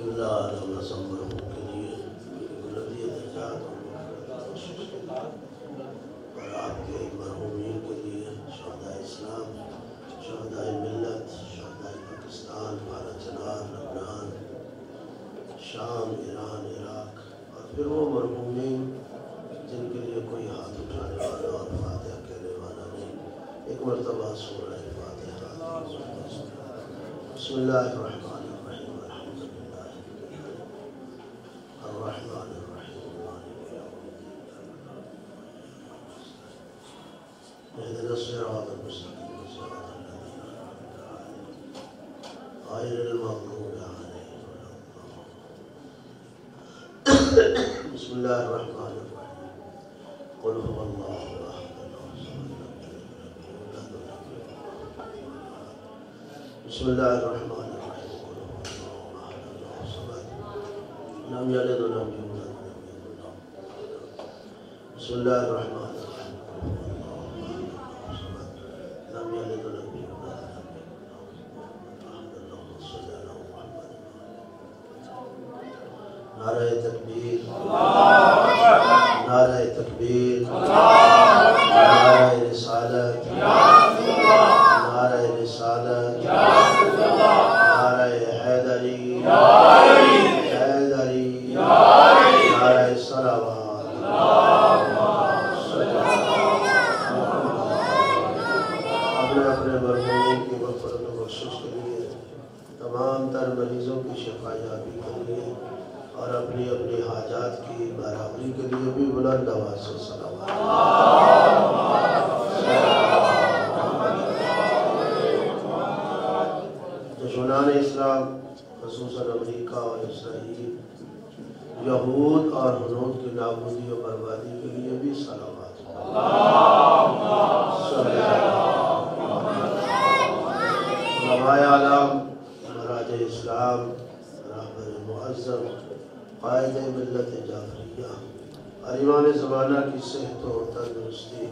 اللہ علیہ وسلم کے لیے بلندی درجات اور آپ کے مرحومین کے لیے شہداء اسلام، شہداء ملت، شہداء پاکستان، بھارت چنار، لبنان، شام، ایران، عراق، اور پھر وہ مرحومین جن کے لیے کوئی ہاتھ اٹھانے والا اور فاتحہ کہنے والا نہیں، ایک مرتبہ سورہ فاتحہ۔ بسم اللہ الرحمن الرحیم، الحمد للہ الرحمن الرحیم، مالک یوم الدین، اهدنا الصراط المستقیم، صراط الذین انعمت علیہم غیر المغضوب علیہم ولا الضالین۔ بسم اللہ الرحمن الرحیم، قل هو اللہ احد اللہ الصمد لم یلد ولم یولد ولم یکن له کفوا احد۔ بسم اللہ الرحمن الرحیم، قل هو اللہ احد اللہ الصمد لم یلد ولم یولد ولم یکن له کفوا احد۔ بسم اللہ الرحمن الرحیم، قل هو اللہ احد اللہ الصمد لم یلد ولم یولد ولم یکن له کفوا احد۔ اللہم صل علی محمد۔ نعرہ تکبیر، نعرہ تکبیر، نعرہ رسالت، نعرہ رسالت، نعرہ حیدری، حیدری، نعرہ صلوات۔ اپنے اپنے مرحومین کی مغفرت و بخشش کے لیے، تمام تر مریضوں کی شفا یابی کے لیے، اور اپنی اپنی حاجات کی برابری کے لیے بھی بلند آواز سے صلوات۔ دشمنان اسلام خصوصاً امریکہ اور اسرائیل، یہود اور ہنود کی نابودی و بربادی کے لیے بھی صلوات۔ علماء اعلام، مراجع اسلام، رہبر معظم، قائد ملت جعفریہ، اور امام زمانہ کی صحت و تندرستی،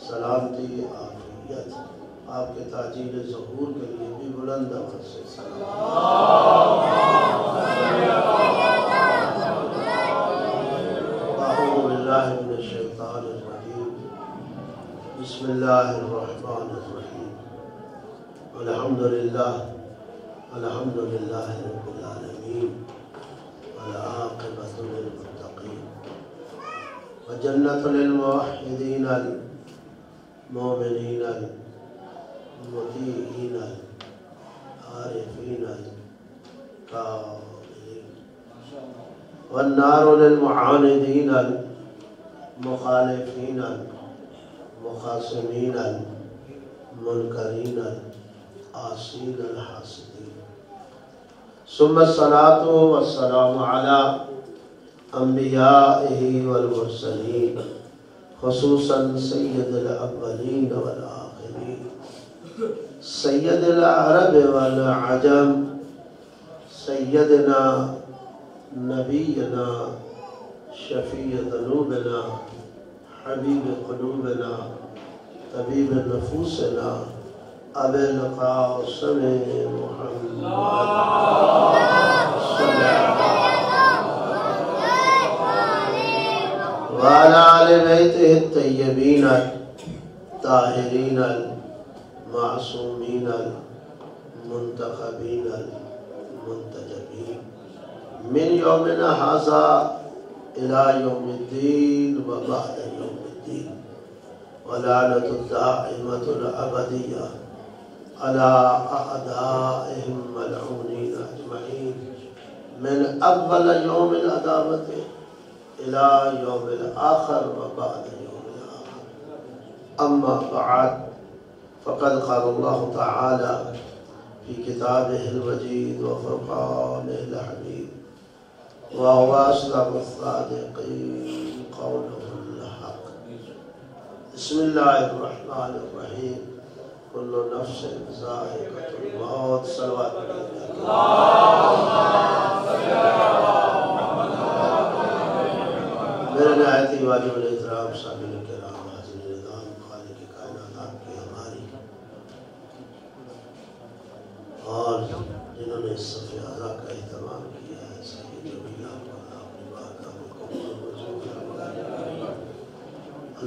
سلامتی، عافیت، آپ کے تاجیل ظہور کے لیے بھی بلند آواز سے صلوات۔ اعوذ باللہ من الشیطان الرجیم، بسم اللہ الرحمن الرحیم، الحمدللہ، الحمدللہ رب العالمین، والعاقبۃ للمتقین، وجنۃ للموحدین المؤمنین المطیعین العارفین الکاملین، والنار للمعاندین المخالفین المخاصمین المنکرین العاصین الحاسدین۔ ثم الصلاة والسلام على انبیائہ والمرسلین، خصوصاً سید الاولین والآخرین، سید العرب والعجم، سیدنا نبینا شفیع ذنوبنا، حبیب قلوبنا، طبیب نفوسنا، ابی القاسم محمد وعلى آل بیتہ الطیبین الطاہرین المعصومین المنتخبین المنتجبین، من یومنا ھذا الى یوم الدین وبعد یوم الدین، ولعنۃ الدائمۃ الابدیہ على أعدائهم ملعونين أجمعين، من أول يوم العداوة إلى يوم الآخر وبعد يوم الآخر. أما بعد، فقد قال الله تعالى في كتابه المجيد وفرقانه الحميد، وهو أصدق الصادقين قوله الحق. بسم الله الرحمن الرحيم، كل نفس ذائقة الموت، صلوات میرے نہایت ہی واجب الاحترام سامعین کرام، حاضرین نظام، خالق کائنات آپ کی ہماری، اور جنہوں نے صف اعلیٰ کا اہتمام کیا ہے،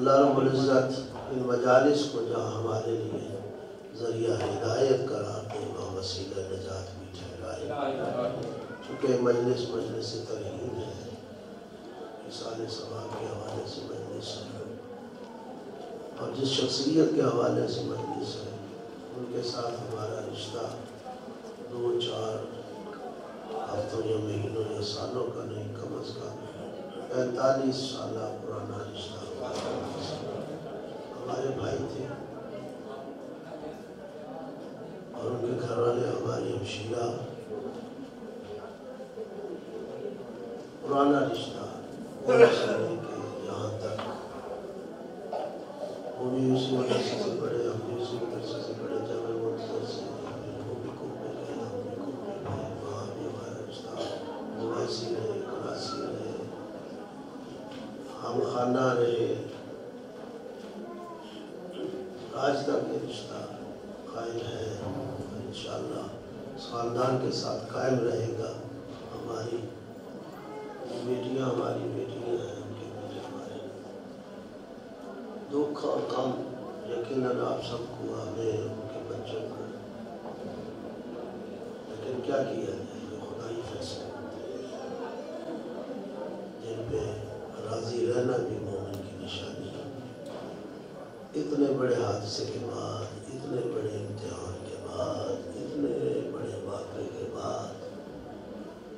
اللہ رب العزت ان مجالس کو جہاں ہمارے لیے ذریعہ ہدایت قرار دے وہاں وسیلہ نجات بھی ٹھہرائے، چونکہ مجلس ترہیم ہے، اصال ثواب کے حوالے سے مجلس ہے، اور جس شخصیت کے حوالے سے مجلس ہے ان کے ساتھ ہمارا رشتہ 2-4 ہفتوں یا مہینوں یا سالوں کا نہیں، کم از کم 45 سالہ پرانا رشتہ ہمارے بھائی تھے، اور ان کے گھر والے ہماری ہمشیرہ، پرانا رشتہ یہاں تک وہ بھی اسی مدرسے سے پڑھے، ہم بھی اسی مدرسے سے پڑھے، جامع منتظر سے وہ بھی کوپے گئے، ہم بھی کوپے گئے، وہاں بھی ہمارا رشتہ مواسی رہے، کلاسی رہے، ہم خانہ رہے، آج تک یہ رشتہ قائم ہے، انشاءاللہ اس خاندان کے ساتھ قائم رہے گا۔ ہماری بیٹیاں ہماری بیٹیاں ہیں، ان کے بیٹے ہمارے، دکھ اور غم یقیناً آپ سب کو، ہمیں، ان کے بچوں کو، لیکن کیا کیا جائے، یہ خدائی فیصلے ہوتے ہیں جن پہ راضی رہنا بھی مومن کی نشانی ہے۔ اتنے بڑے حادثے کے بعد، اتنے بڑے امتحان کے بعد، اتنے بڑے واقعے کے بعد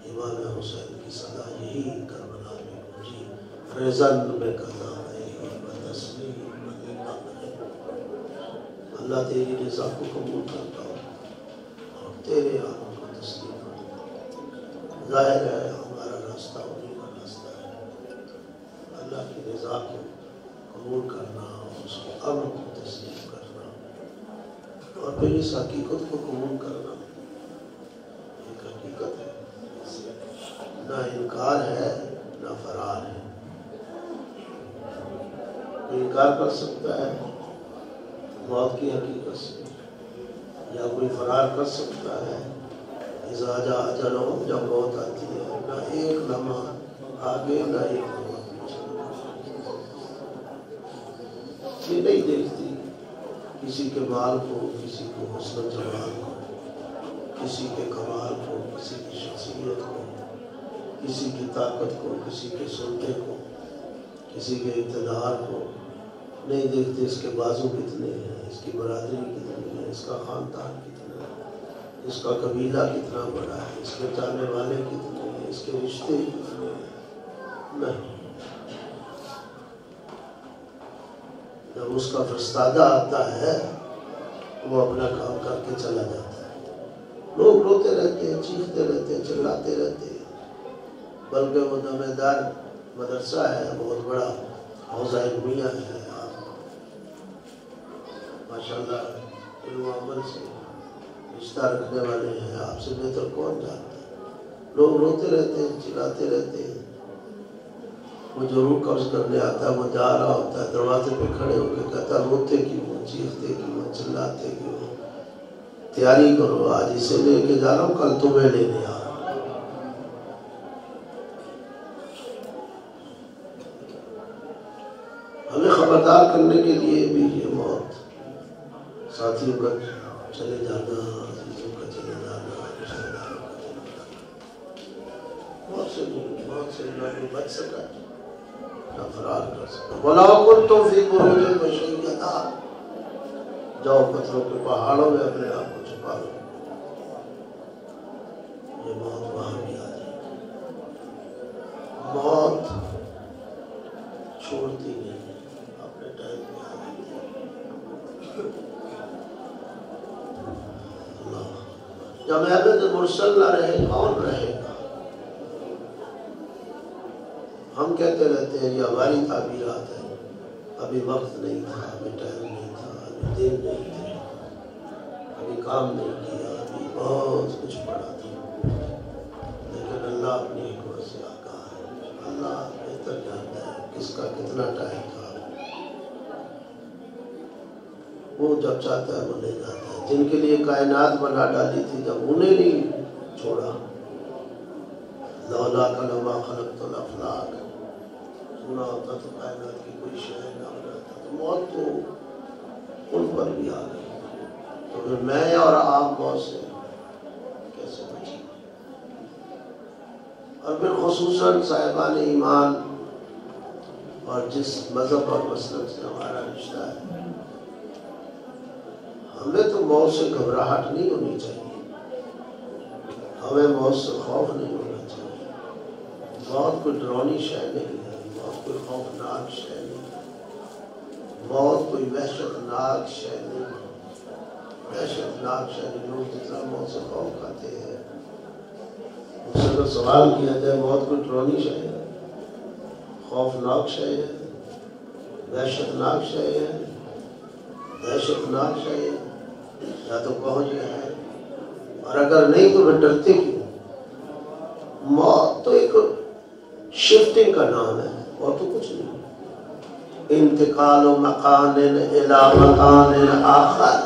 امام حسین کی صدا یہی کربلا میں گونجی، رزن میں قضا ہے بدسلی مدینہ میں، اللہ تیری رضا کو قبول کرتا ہوں اور تیرے آنوں کو تسلیم کرتا ہوں۔ ظاہر ہے ہمارا راستہ انہیں کا راستہ ہے، اللہ کی رضا کو قبول کرنا اور اس کے امر کو تسلیم کرنا، اور پھر اس حقیقت کو قبول کرنا ایک حقیقت ہے، نہ انکار ہے نہ فرار ہے۔ کوئی انکار کر سکتا ہے موت کی حقیقت سے، یا کوئی فرار کر سکتا ہے اذا جاء اجلہم، جب موت آتی ہے نہ ایک لمحہ آگے نہ ایک لمحہ پیچھے، یہ نہیں دیکھتی کسی کے مال کو، کسی کو حسن و جمال کو، کسی کے کمال کو، کسی کی شخصیت کو، کسی کی طاقت کو، کسی کے سلطے کو، کسی کے اقتدار کو نہیں دیکھتے، اس کے بازو کتنے ہیں، اس کی برادری کتنی ہے، اس کا خاندان کتنا ہے، اس کا قبیلہ کتنا بڑا ہے، اس کے جانے والے کتنے ہیں، اس کے رشتے کتنے ہیں، نہیں۔ جب اس کا فرستادہ آتا ہے وہ اپنا کام کر کے چلا جاتا ہے، لوگ روتے رہتے ہیں، چیختے رہتے ہیں، چلاتے رہتے ہیں، بلکہ وہ جامعدار مدرسہ ہے، بہت بڑا حوزہ علمیہ ہے، ماشاءاللہ علم و عمل سے رشتہ رکھنے والے ہیں، آپ سے بہتر کون جانتا ہے، لوگ روتے رہتے ہیں، چلاتے رہتے ہیں، وہ جو روح قبض کرنے آتا ہے وہ جا رہا ہوتا ہے، دروازے پہ کھڑے ہو کے کہتا ہے روتے کیوں، چیختے کیوں، چلاتے کیوں، تیاری کرو، آج اسے لے کے جا رہا ہوں، کل تمہیں لینے آ رہا ہوں۔ ہمیں خبردار کرنے کے لیے بھی یہ موت، ساتھیوں کا چلے جانا، عزیزوں کا چلے جانا، رشتہ داروں کا چلے جانا، موت سے نہ کوئی بچ سکا نہ فرار کر سکا۔ وَلَا كُنْتُمْ فِي بُرُوجٍ مُشَيَّدَةٍ، جاؤ پتھروں کے پہاڑوں میں اپنے آپ کو چھپا لو، یہ موت وہاں بھی آ جائے گی۔ موت چھوڑتی نہیں ہے، اپنے ٹائم پہ آ جاتی ہے۔ جب عبد مرسل نہ رہے کون رہے گا؟ ہم کہتے رہتے ہیں یہ ہماری تعبیرات ہیں، ابھی وقت نہیں تھا، ابھی ٹائم نہیں تھا، ابھی دن نہیں تھے، ابھی کام نہیں کیا، ابھی بہت کچھ پڑا تھا، لیکن اللہ اپنی حکمت سے آگاہ ہے، اللہ بہتر جانتا ہے کس کا کتنا ٹائم تھا، وہ جب چاہتا ہے وہ لے جاتا ہے۔ جن کے لیے کائنات بنا ڈالی تھی جب انہیں نہیں چھوڑا، لولا لما خلقت الافلاک، سنا ہوتا تو کائنات کی کوئی شے نہ بنا موت تو ان پر بھی آ گئی، تو پھر میں اور آپ موت سے کیسے بچیں؟ اور پھر خصوصاً صاحبان ایمان اور جس مذہب اور مسلک سے ہمارا رشتہ ہے، ہمیں تو موت سے گھبراہٹ نہیں ہونی چاہیے، ہمیں موت سے خوف نہیں ہونا چاہیے۔ موت کوئی ڈرونی شے نہیں ہے، موت کوئی خوفناک شے نہیں ہے، موت کوئی وحشتناک شے نہیں ہے، وحشتناک شے نہیں۔ لوگ جتنا موت سے خوف کھاتے ہیں، اس سے اگر سوال کیا جائے موت کوئی ڈرونی شے ہے، خوفناک شے ہے، وحشتناک شے ہے، دہشتناک شے ہے، یا تو کہو یہ ہے، اور اگر نہیں تو پھر ڈرتے کیوں؟ موت تو ایک شفٹنگ کا نام ہے اور تو کچھ نہیں۔ انتقال و مکان الی مکان آخر،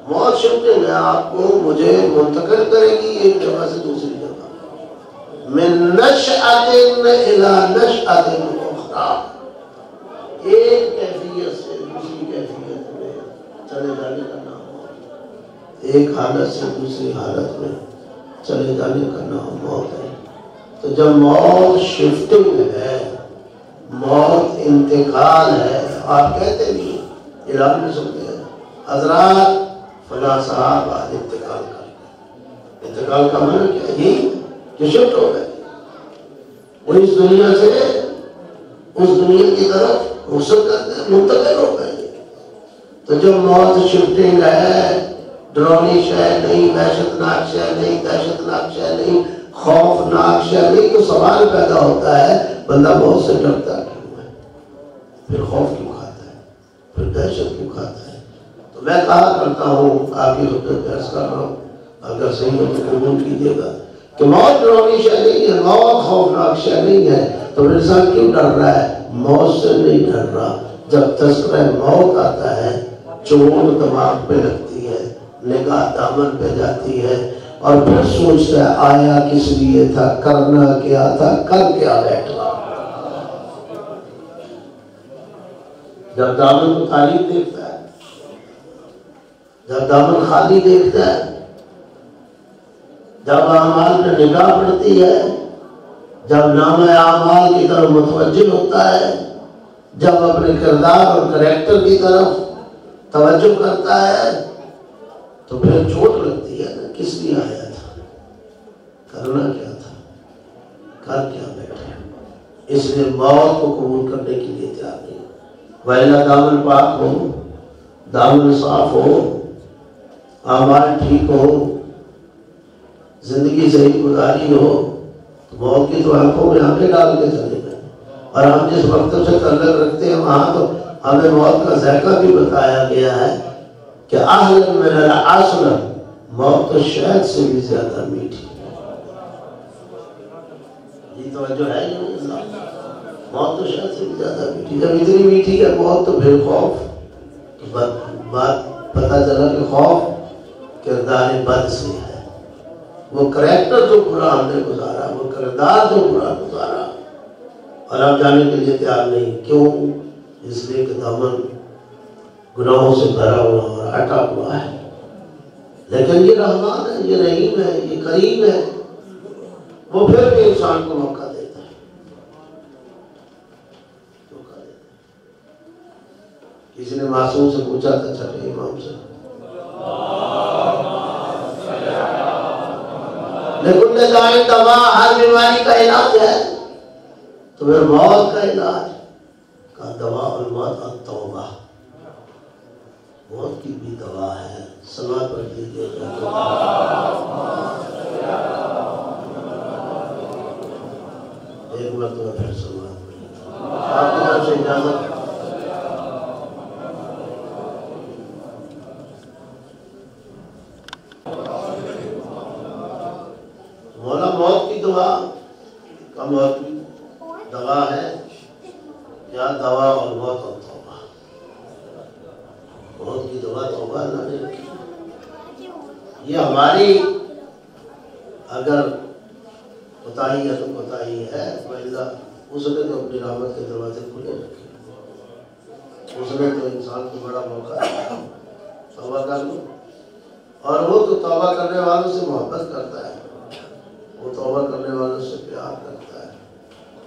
موت شفٹنگ ہے، آپ کو مجھے منتقل کرے گی ایک جگہ سے دوسری جگہ، من نشأۃ الی نشأۃ اخری، ایک کیفیت سے دوسری کیفیت میں چلے جانے کا نام موت، ایک حالت سے دوسری حالت میں چلے جانے کا نام موت ہے۔ تو جب موت شفٹنگ ہے، موت انتقال ہے، آپ کہتے نہیں، اعلان میں سنتے ہیں حضرات فلاں صاحب آج انتقال کر گئے۔ انتقال کا معنی کیا ہے؟ کہ شفٹ ہو گئے، وہ اس دنیا سے اس دنیا کی طرف رخصت کرتے ہیں، منتقل ہو گئے۔ تو جب موت شفٹنگ ہے، ڈرونی شے نہیں، وحشتناک شے نہیں، دہشتناک شے نہیں، خوفناک شے نہیں، تو سوال پیدا ہوتا ہے بندہ موت سے ڈرتا کیوں ہے؟ پھر خوف کیوں کھاتا ہے؟ پھر دہشت کیوں کھاتا ہے؟ تو میں کہا کرتا ہوں، آپ کی خدمت میں عرض کر رہا ہوں، اگر صحیح ہو تو قبول کیجیے گا کہ موت ڈرونی شے نہیں ہے، موت خوفناک شے نہیں ہے، تو انسان کیوں ڈر رہا ہے؟ موت سے نہیں ڈر رہا۔ جب تذکرہ موت آتا ہے، چوٹ دماغ پہ لگتی ہے، نگاہ دامن پہ جاتی ہے، اور پھر سوچتا ہے آیا کس لیے تھا، کرنا کیا تھا، کر کیا بیٹھا۔ جب دامن کو خالی دیکھتا ہے، جب دامن خالی دیکھتا ہے، جب اعمال میں نگاہ پڑتی ہے، جب نام اعمال کی طرف متوجہ ہوتا ہے، جب اپنے کردار اور کریکٹر کی طرف توجہ کرتا ہے، تو پھر چوٹ لگتی ہے نا، کس لیے آیا تھا، کرنا کیا تھا، کر کیا بیٹھا۔ اس لیے موت کو قبول کرنے کے لیے تیار نہیں۔ وَإِلَّا دامن پاک ہو، دامن صاف ہو، اعمال ٹھیک ہو، زندگی صحیح گزاری ہو، تو موت کی تو آنکھوں میں آنکھیں ڈال کے چلے گئے۔ اور ہم جس مکتب سے تعلق رکھتے ہیں وہاں تو ہمیں موت کا ذائقہ بھی بتایا گیا ہے کہ اہل من العسل، موت تو شہد سے بھی زیادہ میٹھی۔ یہ توجہ ہے ہی نہیں، موت تو شہد سے بھی زیادہ میٹھی۔ جب اتنی میٹھی ہے موت تو پھر خوف، بات پتہ چلا کہ خوف کردار بد سے ہے، وہ کریکٹر جو برا ہم نے گزارا، وہ کردار جو برا گزارا، اور آپ جانے کے لیے تیار نہیں۔ کیوں؟ اس لیے کہ دامن گناہوں سے بھرا ہوا اور اٹا ہوا ہے۔ لیکن یہ رحمان ہے، یہ رحیم ہے، یہ کریم ہے، وہ پھر بھی انسان کو موقع دیتا ہے، موقع دیتا ہے۔ کسی نے معصوم سے پوچھا تھا چھٹے امام سے، لیکن دائیں دوا، ہر بیماری کا علاج ہے، تو پھر موت کا علاج کا دوا الموت التوبہ، موت کی بھی دوا ہے۔ صلوات پڑھ لیجیے گا، ایک مرتبہ پھر صلوات پڑھ، آپ کی طرف سے اجازت۔ مولا موت کی دعا کا موت کی دوا ہے، کیا دوا اور موت اور توبہ، موت کی دوا توبہ اللہ نے رکھی۔ یہ ہماری اگر کوتاہی ہے تو کوتاہی ہے، وإلا اس نے تو اپنی رحمت کے دروازے کھلے رکھے۔ اس نے تو انسان کو بڑا موقع دیا، توبہ کر لو۔ اور وہ تو توبہ کرنے والوں سے محبت کرتا ہے، وہ توبہ کرنے والوں سے پیار کرتا ہے۔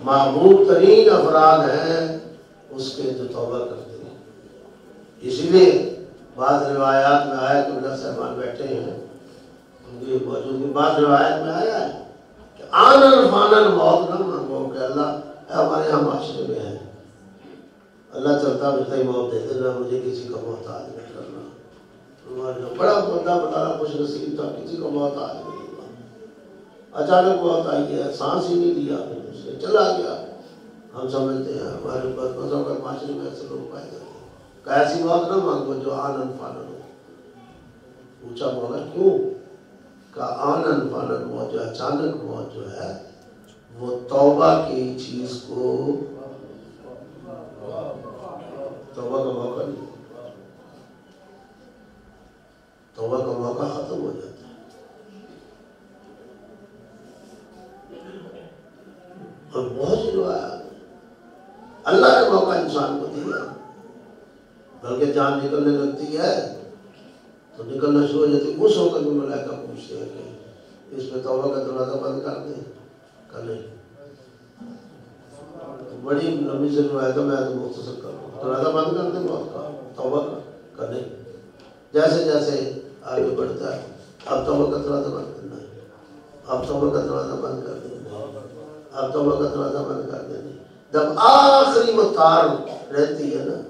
محبوب ترین افراد ہیں اس کے جو توبہ کرتے ہیں۔ اسی لیے بعض روایات میں آیا کہ اللہ صاحبان بیٹھے ہیں، ان کی موجودگی بعض روایت میں آیا ہے کہ آنن فانن موت نہ مانگو کہ اللہ ہمارے یہاں معاشرے میں ہے، اللہ چلتا پھرتا ہی موت دے دینا، مجھے کسی کا محتاج نہیں کرنا۔ بڑا بندہ بتانا خوش نصیب تھا، کسی کو محتاج نہیں ہوا، اچانک موت آئی ہے، سانس ہی نہیں لیا، اس نے چلا گیا۔ ہم سمجھتے ہیں ہمارے پاس مذہب کا معاشرے میں ایسے لوگ پائے جاتے ہیں کہ ایسی موت نہ مانگو جو آنن فانن ہو۔ پوچھا مولا کیوں؟ کہ آنن فانن موت جو اچانک موت جو ہے وہ توبہ کی چیز کو، توبہ کا موقع نہیں، توبہ کا موقع ختم ہو جاتا ہے۔ اور بہت سی روایات اللہ نے موقع انسان کو دیا، بلکہ جان نکلنے لگتی ہے تو نکلنا شروع ہو جاتی ہے، اس وقت میں ملائکہ پوچھتے ہیں کہ اس پہ توبہ کا دروازہ بند کر دیں، کر نہیں۔ بڑی لمبی سے روایت ہے، میں تو مختصر کروں، دروازہ بند کر دیں موت کا، توبہ کا کر نہیں۔ جیسے جیسے آگے بڑھتا ہے اب توبہ کا دروازہ بند کرنا ہے، اب توبہ کا دروازہ بند کر دینا ہے، اب توبہ کا دروازہ بند کر دینا ہے۔ جب آخری وہ تار رہتی ہے نا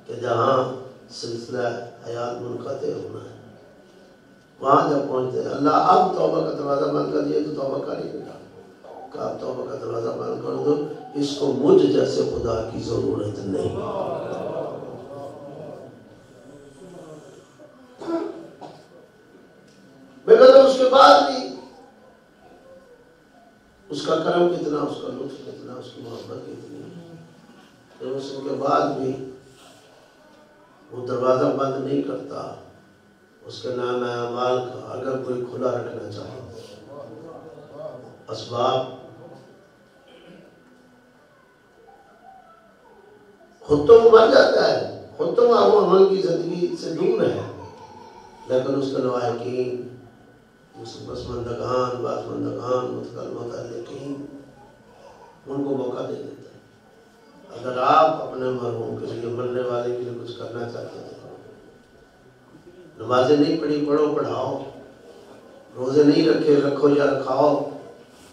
کہ جہاں سلسلہ حیات منقطع ہونا ہے، وہاں جب پہنچتے ہیں اللہ اب توبہ کا دروازہ بند کر دیا تو توبہ کر ہی نہیں رہا کہ اب توبہ کا دروازہ بند کر دو، اس کو مجھ جیسے خدا کی ضرورت نہیں۔ مگر اس کے بعد بھی اس کا کرم کتنا، اس کا لطف کتنا، اس کی محبت کتنی ہے، اس کے بعد بھی وہ دروازہ بند نہیں کرتا اس کے نام اعمال کا، اگر کوئی کھلا رکھنا چاہے۔ اسباب خود تو وہ مر جاتا ہے، خود تو وہ عمل کی زندگی سے دور ہے، لیکن اس کے لواحقین، پسماندگان، بازماندگان، متعلقین، ان کو موقع دے دیتا ہے۔ اگر آپ اپنے مرحوم کے لیے، مرنے والے کے لیے کچھ کرنا چاہتے ہیں، نمازیں نہیں پڑھی، پڑھو، پڑھاؤ، روزے نہیں رکھے، رکھو یا رکھاؤ،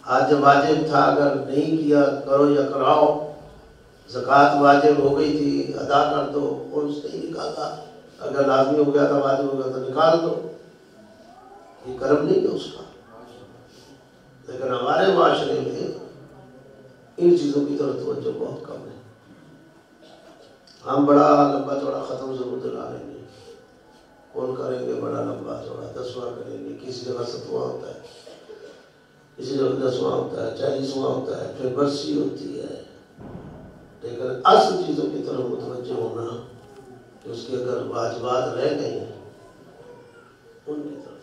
آج واجب تھا اگر نہیں کیا کرو یا کراؤ، زکوٰۃ واجب ہو گئی تھی ادا کر دو، اور اس نے نکالا، اگر لازمی ہو گیا تھا، واجب ہو گیا تو نکال دو، یہ کرم نہیں ہے اس کا۔ لیکن ہمارے معاشرے میں ان چیزوں کی طرف توجہ بہت کم ہے۔ ہم بڑا لمبا چوڑا ختم ضرور دلا لیں گے، کون کریں گے بڑا لمبا چوڑا، 10واں کریں گے، کسی جگہ 7واں ہوتا ہے، کسی جگہ 10واں ہوتا ہے، 40واں ہوتا ہے، پھر برسی ہوتی ہے، لیکن اصل چیزوں کی طرف متوجہ ہونا کہ اس کے اگر واجبات رہ گئے ہیں ان کی طرف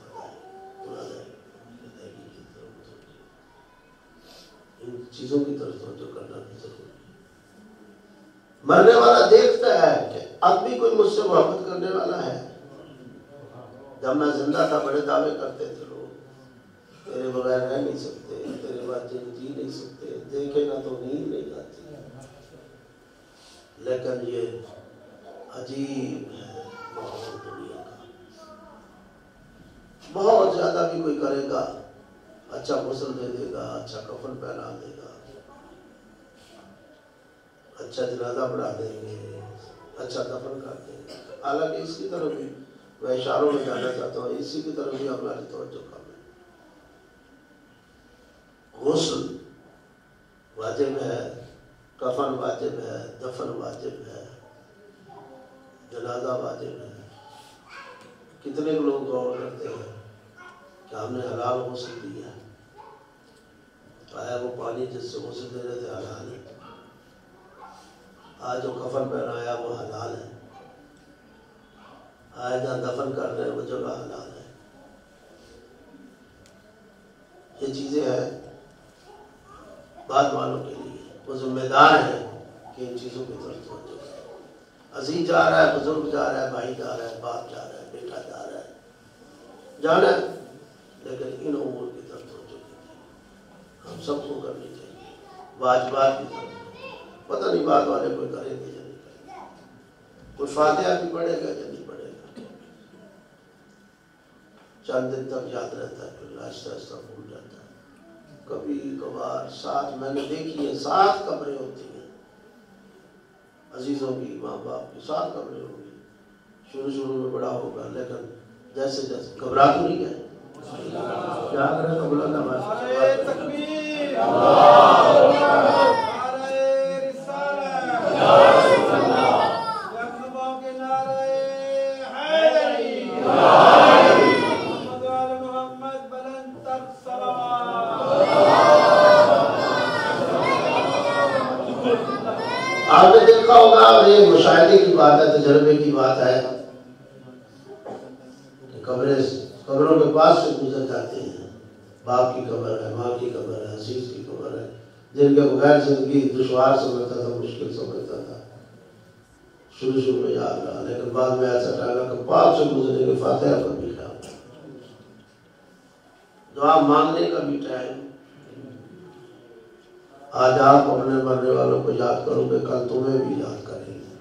ان چیزوں کی طرف توجہ کرنا بھی ضروری ہے۔ مرنے والا دیکھتا ہے کہ اب بھی کوئی مجھ سے محبت کرنے والا ہے۔ جب میں زندہ تھا بڑے دعوے کرتے تھے لوگ، تیرے بغیر رہ نہیں سکتے، تیرے بعد جی نہیں سکتے، دیکھے نہ تو نیند نہیں آتی۔ لیکن یہ عجیب ہے ماحول دنیا کا، بہت زیادہ بھی کوئی کرے گا، اچھا غسل دے دے گا، اچھا کفن پہنا دے گا، اچھا جنازہ پڑھا دیں گے، اچھا دفن کر دیں گے۔ حالانکہ اس کی طرف بھی میں اشاروں میں جانا چاہتا ہوں، اسی کی طرف بھی ہماری توجہ کم ہے۔ غسل واجب ہے، کفن واجب ہے، دفن واجب ہے، جنازہ واجب ہے۔ کتنے لوگ غور کرتے ہیں کہ ہم نے حلال غسل دیا، آیا وہ پانی جس سے غسل دے رہے تھے حلال ہے، آج جو کفن پہنایا وہ حلال ہے، آج جہاں دفن کر رہے ہیں وہ جگہ حلال ہے۔ یہ چیزیں ہیں بعد والوں کے لیے، وہ ذمہ دار ہیں کہ ان چیزوں کی طرف توجہ کریں۔ عزیز جا رہا ہے، بزرگ جا رہا ہے، بھائی جا رہا ہے، باپ جا رہا ہے، بیٹا جا رہا ہے، جانا ہے، لیکن ان امور کی طرف توجہ نہیں ہم سب کو کرنی چاہیے۔ واجبات کی طرف پتہ نہیں بعد والے کوئی کریں گے یا نہیں کریں گے، کوئی فاتحہ بھی پڑھے گا یا نہیں پڑھے گا، چند دن تک یاد رہتا ہے، پھر آہستہ آہستہ بھول جاتا ہے۔ کبھی کبھار ساتھ میں نے دیکھی ہے، 7 قبریں ہوتی ہیں عزیزوں کی، ماں باپ کی 7 قبریں ہوں گی، شروع میں بڑا ہوگا، لیکن جیسے جیسے گھبرا تو نہیں گئے، کیا کریں تو بلند آواز سے تکبیر، آپ نے دیکھا ہوگا، اور یہ مشاہدے کی بات ہے، تجربے کی بات ہے کہ قبروں کے پاس سے گزر جاتے ہیں، باپ کی قبر ہے، ماں کی قبر ہے، عزیز کی قبر ہے، جن کے بغیر زندگی دشوار سمجھتا تھا، مشکل سمجھتا تھا، شروع میں یاد رہا، لیکن بعد میں ایسا ٹائم کہ پاس سے گزرنے کے فاتحہ پر بھی خیال تھا، دعا مانگنے کا بھی ٹائم۔ آج آپ اپنے مرنے والوں کو یاد کرو گے، کل تمہیں بھی یاد کریں گے،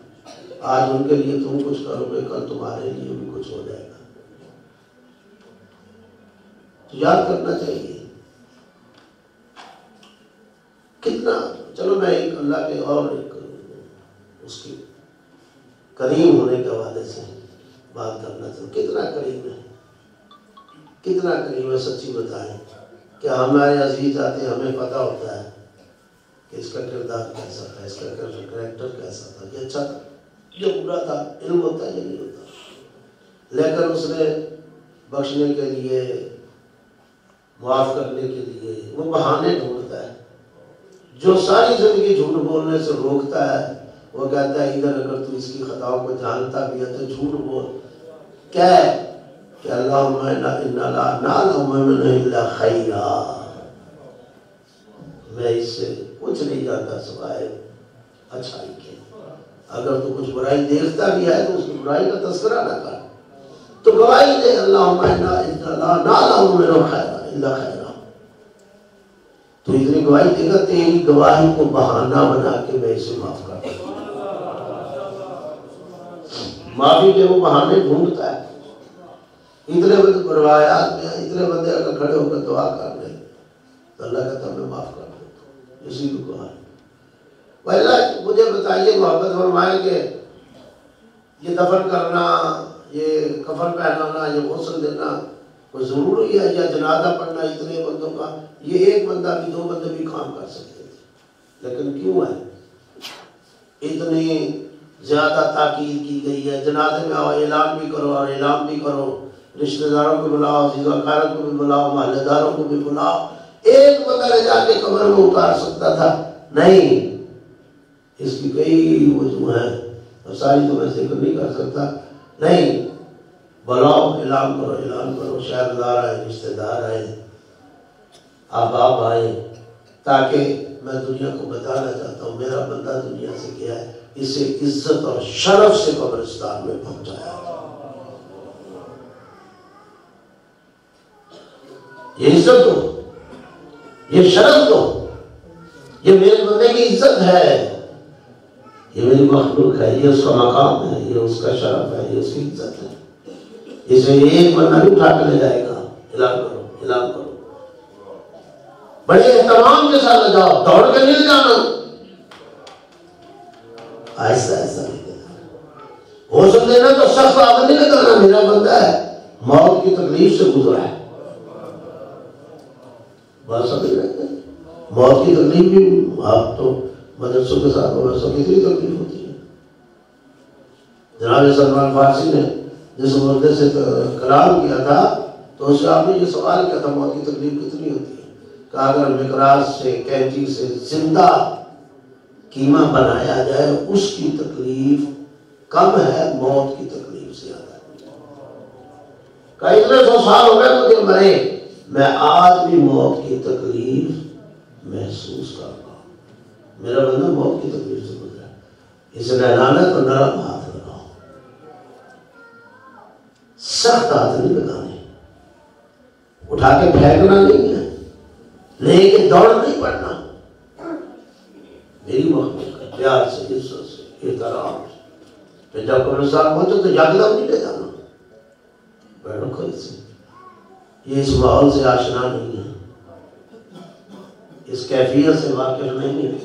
آج ان کے لیے تم کچھ کرو گے، کل تمہارے لیے بھی کچھ ہو جائے گا، تو یاد کرنا چاہیے کتنا۔ چلو میں ایک اللہ کے اور ایک اس کے کریم ہونے کے حوالے سے بات کرنا چاہوں، کتنا کریم ہے، کتنا کریم ہے، سچی بتائیں کہ ہمارے عزیز آتے ہیں، ہمیں پتہ ہوتا ہے کہ اس کا کردار کیسا تھا، اس کا کریکٹر کیسا تھا، یہ اچھا تھا، یہ برا تھا، علم ہوتا ہے یا نہیں ہوتا، لیکن اس نے بخشنے کے لیے، معاف کرنے کے لیے وہ بہانے ڈھونڈتا ہے۔ جو ساری زندگی جھوٹ بولنے سے روکتا ہے، وہ کہتا ہے ادھر اگر تو اس کی خطاؤں کو جانتا بھی ہے تو جھوٹ بول، کیا ہے کہ اللہم انا لا نعلم منہ الا خیرا، میں اس سے کچھ نہیں جانتا سوائے اچھائی کے، اگر تو کچھ برائی دیکھتا بھی ہے تو اس کی برائی کا تذکرہ نہ کر، تو گواہی دے اللہم انا لا نعلم منہ الا خیرا، تو اتنی گواہی دے گا، تیری گواہی کو بہانہ بنا کے میں اسے معاف کر دوں۔ معافی کے وہ بہانے ڈھونڈتا ہے، اتنے بندے روایات میں، اتنے بندے اگر کھڑے ہو کر دعا کر لیں تو اللہ کہتا میں معاف کر دیتا ہوں، اسی کو کہا ہے۔ اللہ مجھے بتائیے، محبت فرمائے کہ یہ دفن کرنا، یہ کفن پہنانا، یہ غسل دینا کوئی ضروری ہے، یا جنازہ پڑھنا اتنے بندوں کا، یہ ایک بندہ بھی 2 بندے بھی کام کر سکتے تھے، لیکن کیوں ہے اتنی زیادہ تاکید کی گئی ہے؟ جنازے میں آؤ، اعلان بھی کرو، اور اعلان بھی کرو، رشتہ داروں کو بلاؤ، عزیز و اقارب کو بھی بلاؤ، محلے داروں کو بھی بلاؤ۔ ایک بندہ لے جا کے قبر میں اتار سکتا تھا، نہیں، اس کی کئی وجوہ ہیں، اور ساری تو میں ذکر نہیں کر سکتا، نہیں، بلاؤ، اعلان کرو، اعلان کرو، شہردار آئے، رشتہ دار آئے، احباب آئے، تاکہ میں دنیا کو بتانا چاہتا ہوں میرا بندہ دنیا سے گیا ہے، اسے عزت اور شرف سے قبرستان میں پہنچایا، یہ عزت دو، یہ شرف دو، یہ میرے بندے کی عزت ہے، یہ میری مخلوق ہے، یہ اس کا مقام ہے، یہ اس کا شرف ہے، یہ اس کی عزت ہے، اسے ایک بندہ نہیں اٹھا کے لے جائے گا۔ اعلان کرو، اعلان کرو، بڑے اہتمام کے ساتھ جاؤ، دوڑ کے نہیں جانا، آہستہ آہستہ نہیں جانا، ہو سکتے نا تو سخت آدمی نہیں لگانا، میرا بندہ ہے موت کی تکلیف سے گزرا ہے، بات سمجھ رہے ہیں، موت کی تکلیف بھی آپ تو مدرسوں کے ساتھ مدرسوں کی اتنی تکلیف ہوتی ہے۔ جناب سلمان فارسی نے جس مردے سے کلام کیا تھا تو اس سے آپ نے یہ سوال کیا تھا موت کی تکلیف کتنی ہوتی ہے؟ کہا اگر مقراض سے، کینچی سے زندہ قیمہ بنایا جائے اس کی تکلیف کم ہے موت کی تکلیف سے زیادہ۔ کہا اتنے 100 سال ہو گئے مجھے مرے، میں آج بھی موت کی تکلیف محسوس کرتا ہوں، میرا بندہ موت کی تکلیف سے گزرا، اسے نہلانا تو نرم ہاتھ سخت ہاتھ نہیں لگانے، اٹھا کے پھینکنا نہیں ہے، لے کے دوڑ نہیں پڑنا، میری محبت کا پیار سے، عزت سے، احترام سے. پھر جب قبرستان پہنچو تو یکدم نہیں لے جانا، بیٹھو خود سے. یہ اس ماحول سے آشنا نہیں ہے، اس کیفیت سے واقف نہیں ہے.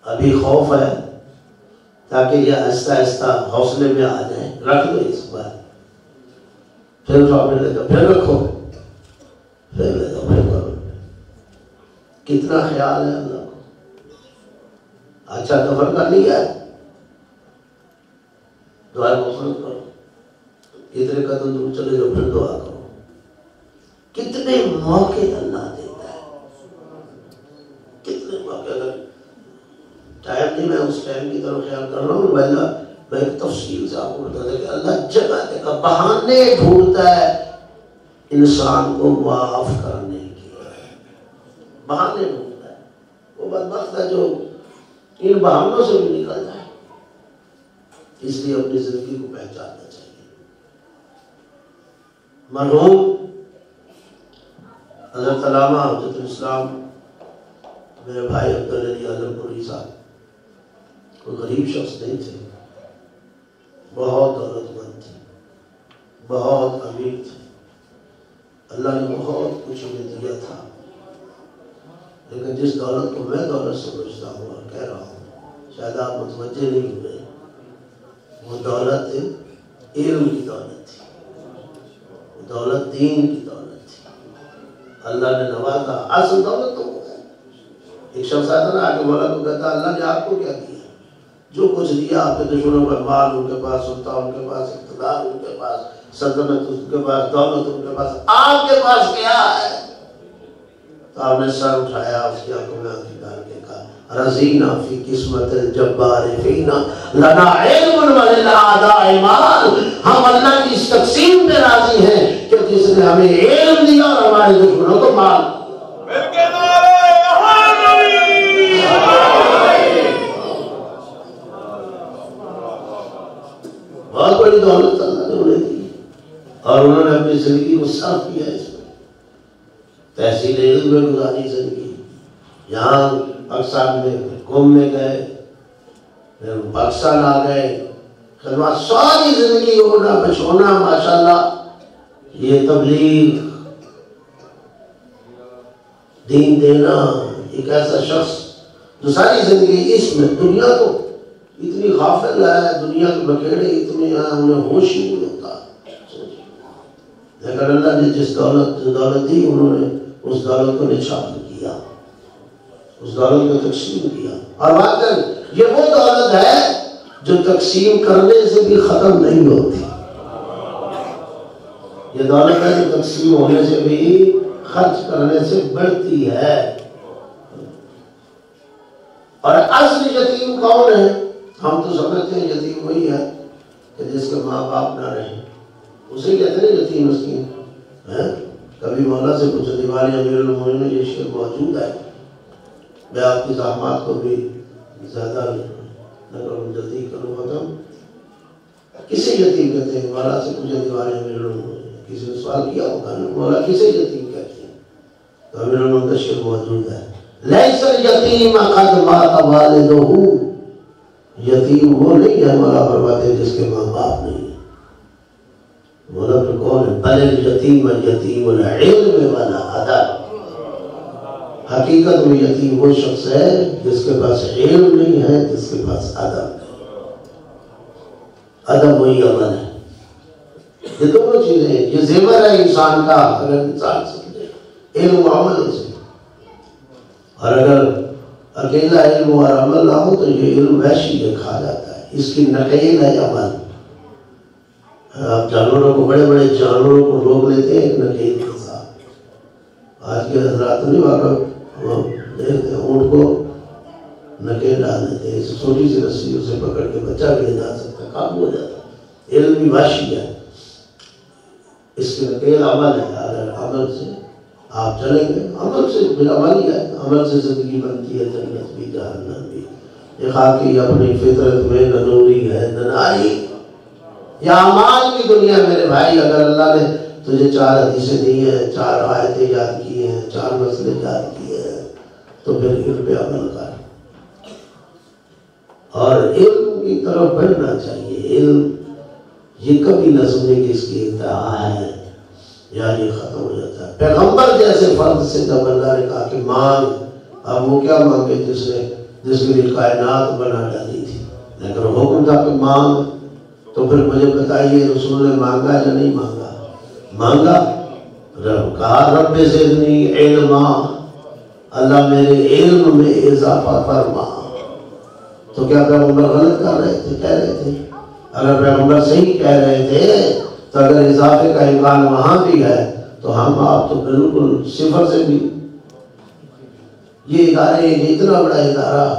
ابھی خوف ہے تاکہ یہ آہستہ آہستہ حوصلے میں آ جائیں. رکھ دو اس بار، پھر اٹھاؤ، پھر لے جاؤ، پھر رکھو، پھر لے جاؤ، پھر کرو. کتنا خیال ہے اللہ کو. اچھا دفن کر لیا ہے، دعا مفرد کرو، کتنے قدم دور چلے جاؤ، پھر دعا کرو. کتنے موقع اللہ دیتا ہے، کتنے موقع. اگر ٹائم نہیں، میں اس ٹائم کی طرف خیال کر رہا ہوں. میں ایک تفصیل سے آپ کو بتا دیں کہ اللہ جگہ جگہ بہانے ڈھونڈتا ہے انسان کو معاف کرنے کے، بہانے ڈھونڈتا ہے. وہ بدبخت ہے جو ان بہانوں سے بھی نکل جائے. اس لیے اپنی زندگی کو پہچاننا چاہیے. مرحوم حضرت علامہ حجت الاسلام میرے بھائی عبدالعلی عالم پوری صاحب کوئی غریب شخص نہیں تھے، بہت دولت مند تھے، بہت امیر تھے. اللہ نے بہت کچھ انہیں دیا تھا، لیکن جس دولت کو میں دولت سمجھتا ہوں اور کہہ رہا ہوں، شاید آپ متوجہ نہیں ہوئے، وہ دولت علم کی دولت تھی، وہ دولت دین کی دولت تھی. اللہ نے نوازا. اصل دولت تو وہ ہے. ایک شخص آتا نا، آگے مولا کو کہتا اللہ نے آپ کو کیا دیا؟ جو کچھ دیا آپ کے دشمنوں پر، مال ان کے پاس، سلطان ان کے پاس، اقتدار ان کے پاس، سلطنت ان کے پاس، دولت ان کے پاس، آپ کے پاس کیا ہے؟ تو آپ نے سر اٹھایا، اس کی آنکھوں میں آنکھیں ڈال کے کہا رضینا فی قسمت الجبار فینا لنا علم وللأعداء مال. ہم اللہ کی اس تقسیم پہ راضی ہیں کہ جس نے ہمیں علم دیا اور ہمارے دشمنوں کو مال. بہت بڑی دولت اللہ نے انہیں دی اور انہوں نے اپنی زندگی کو صرف کیا اس میں. تحصیل علم میں گزاری زندگی، یہاں پاکستان میں گھومنے گئے، پھر پاکستان آ گئے، خدمات ساری زندگی ہونا بچونا. ماشاءاللہ یہ تبلیغ دین دینا. ایک ایسا شخص جو ساری زندگی اس میں، دنیا تو اتنی غافل ہے، دنیا کے بکیڑے اتنے ہیں، انہیں ہوش ہی نہیں ہوتا. لیکن اللہ نے جس دولت دی، انہوں نے اس دولت کو نچھاور کیا، اس دولت کو تقسیم کیا. اور واقعی یہ وہ دولت ہے جو تقسیم کرنے سے بھی ختم نہیں ہوتی. یہ دولت ہے جو تقسیم ہونے سے بھی، خرچ کرنے سے بڑھتی ہے. اور اصل یتیم کون ہے؟ ہم تو سمجھتے ہیں یتیم وہی ہے کہ جس کے ماں باپ نہ رہیں، اسے کہتے ہیں یتیم مسکین. کبھی مولا سے پوچھو، دیوانی امیر المومنین میں یہ شعر موجود ہے. میں آپ کی زحمات کو بھی زیادہ نہ کروں، جلدی کروں ختم. کسے یتیم کہتے ہیں؟ مولا سے پوچھو دیوانی امیر المومنین. کسی نے سوال کیا ہوگا نا، مولا کسے یتیم کہتے ہیں؟ تو امیر المومنین کا شعر موجود ہے، لیس الیتیم قد مات والدہ. یتیم وہ نہیں ہے، مولا فرماتے ہیں جس کے ماں باپ نہیں ہے. مولا پھر کون ہے؟ بل الیتیم الیتیم العلم والادب. حقیقت میں یتیم وہ شخص ہے جس کے پاس علم نہیں ہے، جس کے پاس ادب. ادب وہی عمل ہے. یہ دونوں چیزیں ہیں، یہ زیور ہے انسان کا. اگر انسان سمجھے علم و عمل سے، اور اگر اکیلا علم اور عمل نہ ہو تو یہ علم وحشی ہے، کھا جاتا ہے. اس کی نقیل ہے عمل. آپ جانوروں کو، بڑے بڑے جانوروں کو روک لیتے ہیں نقیل کے ساتھ. آج کے حضرات نہیں واقع دیکھتے ہیں، اونٹ کو نقیل ڈال دیتے ہیں، اس چھوٹی سی رسی اسے پکڑ کے بچہ بھی جا سکتا ہے، قابو ہو جاتا ہے. علم بھی وحشی ہے، اس کی نقیل عمل ہے. اگر عمل سے آپ چلیں گے، عمل سے بلا عمل ہی ہے. عمل سے زندگی بنتی ہے، جنت بھی جہنم بھی. یہ خاکی اپنی فطرت میں نہ نوری ہے نہ ناری. یا اعمال کی دنیا میرے بھائی، اگر اللہ نے تجھے 4 حدیثیں دی ہیں، 4 آیتیں یاد کی ہیں، 4 مسئلے یاد کیے ہیں، تو پھر علم پہ عمل کر اور علم کی طرف بڑھنا چاہیے۔ علم یہ کبھی نہ سمجھے کہ اس کی انتہا ہے یا یہ ختم ہو جاتا ہے۔ پیغمبر جیسے فرد سے جب اللہ نے کہا کہ مانگ، اب وہ کیا مانگے جس کے لیے کائنات بنا ڈالی تھی، لیکن حکم تھا کہ مانگ۔ تو پھر مجھے بتائیے رسول نے مانگا یا نہیں مانگا؟ مانگا۔ رب کہا رب زدنی علما، اللہ میرے علم میں اضافہ فرما۔ تو کیا پیغمبر غلط کر رہے تھے؟ کہہ رہے تھے؟ اگر پیغمبر صحیح کہہ رہے تھے تو اگر اضافے کا امکان وہاں بھی ہے تو ہم آپ تو بالکل صفر سے بھی۔ یہ ادارے، یہ اتنا بڑا ادارہ،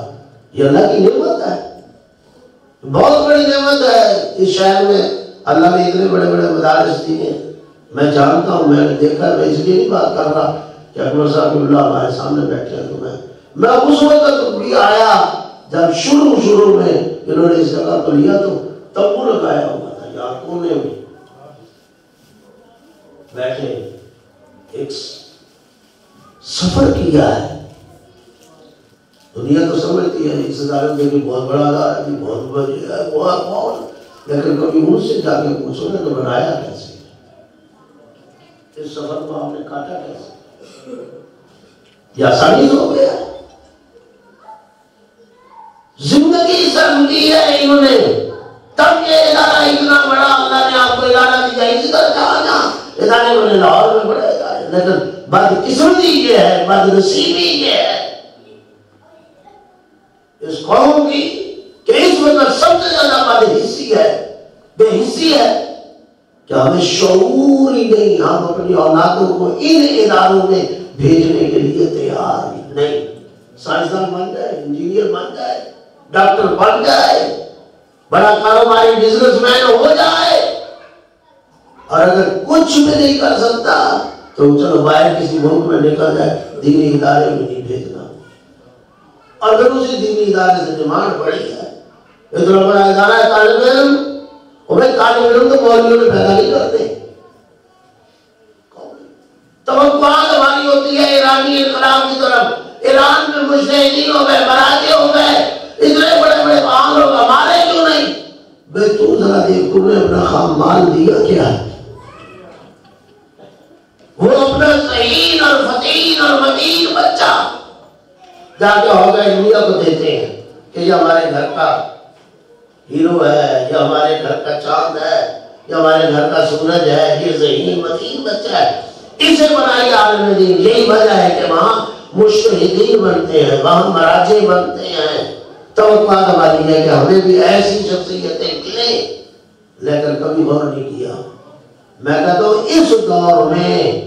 یہ اللہ کی نعمت ہے، بہت بڑی نعمت ہے۔ اس شہر میں اللہ نے اتنے بڑے بڑے مدارس دیے ہیں، میں جانتا ہوں، میں نے دیکھا، میں اس لیے نہیں بات کر رہا کہ اکبر صاحب اللہ ہمارے سامنے بیٹھے ہیں، تو میں اس وقت بھی آیا جب شروع میں انہوں نے اس جگہ کو لیا تو تمبو لگایا ہوا تھا، یہاں کونے میں بیٹھے ایک سفر کیا ہے۔ دنیا تو سمجھتی ہے اس ادارے میں کہ بہت بڑا ادارہ ہے، بہت بڑا ہے، بہت، لیکن کبھی ان سے جا کے پوچھو نا کہ بنایا کیسے، اس سفر کو آپ نے کاٹا کیسے، یہ آسانی سے ہو گیا؟ زندگی سمجھی ہے انہوں نے، تب یہ ادارہ اتنا بڑا اللہ نے آپ کو ادارہ دیا۔ اسی طرح جہاں ادارے بنے لاہور میں بڑے ادارے، لیکن بدقسمتی یہ ہے، بدنصیبی یہ ہے اس قوم کی کہ اس وقت سب سے زیادہ بدحصی ہے، بے حصی ہے کہ ہمیں شعور ہی نہیں، ہم اپنی اولادوں کو ان اداروں میں بھیجنے کے لیے تیار نہیں۔ سائنسدان بن جائے، انجینئر بن جائے، ڈاکٹر بن جائے، بڑا کاروباری بزنس مین ہو جائے، اور اگر کچھ بھی نہیں کر سکتا تو چلو باہر کسی ملک میں نکل جائے، دینی ادارے میں نہیں بھیجنا۔ اور پھر اسی دینی ادارے سے ڈیمانڈ بڑی ہے، اتنا بڑا ادارہ ہے طالب علم، اور بھائی طالب علم تو مولویوں نے پیدا نہیں کرتے۔ توقعات ہماری ہوتی ہے ایرانی انقلاب کی طرف، ایران میں مجتہدین ہو گئے، مراجع ہو گئے، اتنے بڑے بڑے عام لوگ، ہمارے کیوں نہیں؟ بے تو ذرا دیکھ، تم نے اپنا خام مال دیا کیا ہے؟ وہ اپنا ذہین اور فتین اور متین بچہ جا کے ہو گئے دنیا کو دیتے ہیں کہ یہ ہمارے گھر کا ہیرو ہے، یہ ہمارے گھر کا چاند ہے، یہ ہمارے گھر کا سورج ہے، یہ ذہین متین بچہ ہے، اسے بنائی عالم دین۔ یہی وجہ ہے کہ وہاں مجتہدین بنتے ہیں، وہاں مراجع بنتے ہیں۔ توقعات ہماری ہے کہ ہمیں بھی ایسی شخصیتیں ملیں، لیکن کبھی غور نہیں کیا۔ میں کہتا ہوں اس دور میں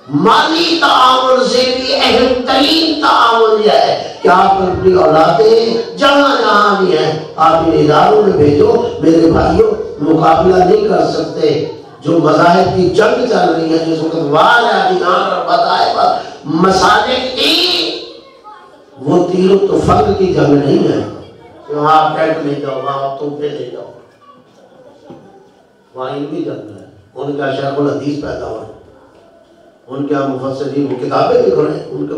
مالی تعاون سے بھی اہم ترین تعاون یہ ہے کہ آپ اپنی اولادیں جہاں جہاں بھی ہیں آپ ان اداروں میں بھیجو۔ میرے بھائیوں، مقابلہ نہیں کر سکتے جو مذاہب کی جنگ چل رہی ہے، جس وقت وار ہے ایران اور مذاہب مسالک کی، وہ تیر و تفنگ کی جنگ نہیں ہے کہ وہاں آپ ٹینٹ لے جاؤ، وہاں آپ توپے لے جاؤ، وہاں علمی جنگ ہے۔ ان کا شیخ الحدیث پیدا ہوا، ان کے مفسرین وہ کتابیں لکھ رہے ہیں، ان کے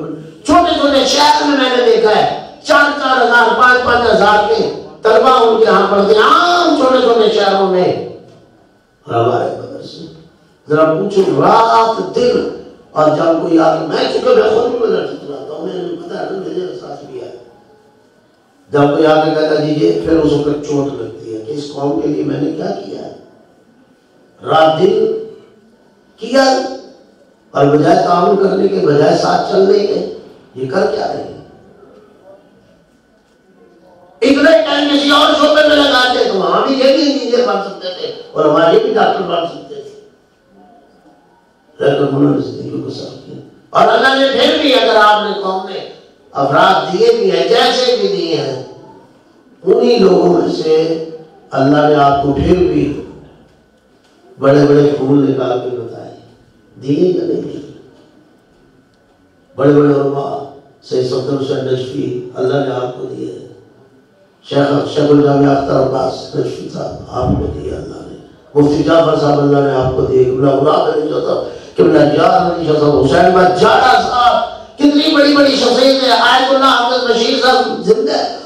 چھوٹے چھوٹے شہر میں میں نے دیکھا ہے 4-4 ہزار 5-5 ہزار کے طلبہ ان کے یہاں پڑھتے ہیں، عام چھوٹے چھوٹے شہروں میں۔ اور ہمارے مدرسے ذرا پوچھو رات دن، اور جب کوئی آگے میں چکا میں خود بھی مدرسے چلاتا ہوں، میں پتا ہے میرے احساس بھی ہے، جب کوئی آگے کہتا جی یہ، پھر اس وقت چوٹ لگتی ہے کہ اس قوم کے لیے میں نے کیا کیا ہے، رات دن کیا، اور بجائے تعاون کرنے کے، بجائے ساتھ چلنے کے، یہ کر کیا رہے ہیں؟ اتنے ٹائم کسی اور شعبے میں لگاتے تو وہاں بھی یہ بھی انجینئر بن سکتے تھے اور ہمارے بھی ڈاکٹر بن سکتے تھے، لیکن انہوں نے زندگی کو صرف کیا۔ اور اللہ نے پھر بھی، اگر آپ نے قوم میں افراد دیے بھی ہیں جیسے بھی دیے ہیں، انہی لوگوں میں سے اللہ نے آپ کو پھر بھی بڑے بڑے پھول نکال کے بتائے، دیے یا نہیں دیے۔ بڑے بڑے علماء سید صفدر حسین نجفی اللہ نے آپ کو دیے، شیخ الجامعہ اختر عباس نجفی صاحب آپ کو دیے اللہ نے، مفتی جعفر صاحب اللہ نے آپ کو دیے، قبلہ غلام علی شاہ صاحب، قبلہ جار علی شاہ صاحب، حسین بجارہ صاحب، کتنی بڑی بڑی شخصیت ہے، آیت اللہ حافظ بشیر صاحب زندہ ہے۔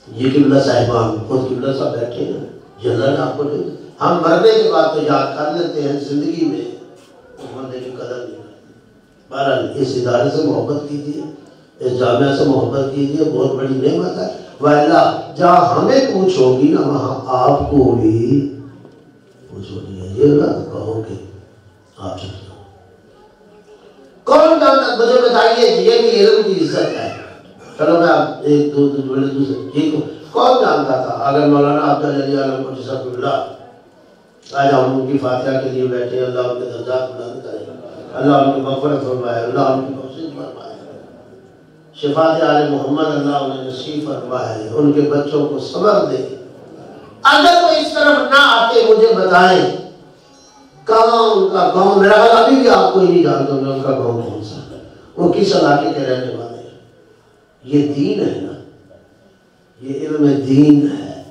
یہ قبلہ صاحبان خود قبلہ صاحب بیٹھے ہیں، یہ اللہ نے آپ کو دے۔ ہم مرنے کے بعد تو یاد کر لیتے ہیں، زندگی میں اس بندے کی قدر نہیں کرتے۔ بہرحال اس ادارے سے محبت کیجیے، اس جامعہ سے محبت کیجیے، بہت بڑی نعمت ہے۔ وَإِلَّا جہاں ہمیں پوچھ ہوگی نا وہاں آپ کو بھی پوچھ ہونی ہے۔ یہ نہ کہو کہ آپ سے کون جانتا، مجھے بتائیے یہ بھی علم کی عزت ہے۔ چلو میں آپ ایک دو بڑے دوسرے ٹھیک ہوں، کون جانتا تھا اگر مولانا عبداللہ علی عالم کو جزاک اللہ آج ہم ان کی فاتحہ کے لیے بیٹھے، اللہ ان کے درجات بلند کرے، اللہ ان کی مغفرت فرمائے، اللہ ان کی بخشش فرمائے، شفاعت آل محمد اللہ انہیں نصیب فرمائے، ان کے بچوں کو صبر دے۔ اگر وہ اس طرف نہ آتے مجھے بتائیں کہاں ان کا گاؤں، میرا خیال ابھی بھی آپ کوئی نہیں جانتا میں ان کا گاؤں کون سا ہے، وہ کس علاقے کے رہنے والے ہیں۔ یہ دین ہے نا، یہ علم دین ہے